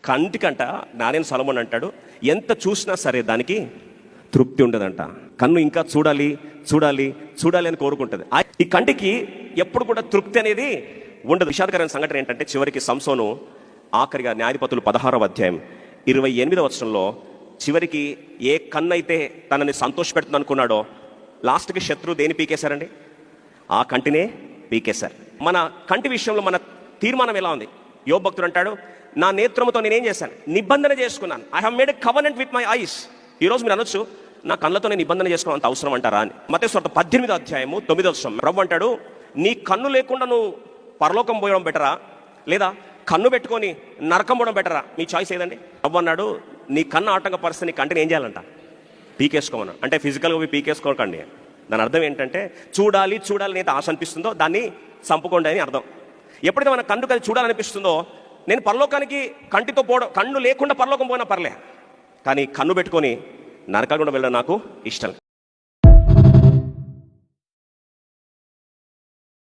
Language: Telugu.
కంటికంట జ్ఞానేని సొలొమోన్ అంటాడు, ఎంత చూసినా సరే దానికి తృప్తి ఉండదంట. కన్ను ఇంకా చూడాలి చూడాలి చూడాలి అని కోరుకుంటుంది. ఈ కంటికి ఎప్పుడు కూడా తృప్తి అనేది ఉండదు. విషాదకరమైన సంఘటన ఏంటంటే, చివరికి సంసోను ఆఖరిగా న్యాయాధిపతులు 16వ అధ్యాయం 28వ వచనంలో చివరికి ఏ కన్ను అయితే తనని సంతోషపెడుతుంది అనుకున్నాడో, లాస్ట్కి శత్రువు దేని పీకేశారండి? ఆ కంటినే పీకేశారు. మన కంటి విషయంలో మన తీర్మానం ఎలా ఉంది? యోబు భక్తుడు అంటాడు, నా నేత్రముతో నేనేం చేశాను? నిబంధన చేసుకున్నాను. I have made a covenant with my eyes. ఈరోజు మీరు అనొచ్చు, నా కళ్ళతో నేను నిబంధన చేసుకోవడం అంత అవసరం అంటారా అని. మత్తయి సువార్త 18వ అధ్యాయము 9వ వచనం ప్రభు అంటాడు, నీ కన్ను లేకుండా నువ్వు పరలోకం పోయడం బెటరా, లేదా కన్ను పెట్టుకొని నరకం పోవడం బెటరా? మీ చాయిస్ ఏదండి? ప్రభు అన్నాడు, నీ కన్ను ఆటంకపరిస్తే నీ కంటిని ఏం చేయాలంట? పీకేసుకోమన్నా. అంటే ఫిజికల్గా పోయి పీకేసుకోకండి. దాని అర్థం ఏంటంటే, చూడాలి చూడాలని అయితే ఆశ అనిపిస్తుందో దాన్ని చంపుకోండి అని అర్థం. ఎప్పుడైతే మన కన్ను అది చూడాలనిపిస్తుందో, నేను పరలోకానికి కంటితో పోవడం, కన్ను లేకుండా పరలోకం పోయినా పర్లే, కానీ కన్ను పెట్టుకొని నరకాకుండా వెళ్ళడం నాకు ఇష్టం.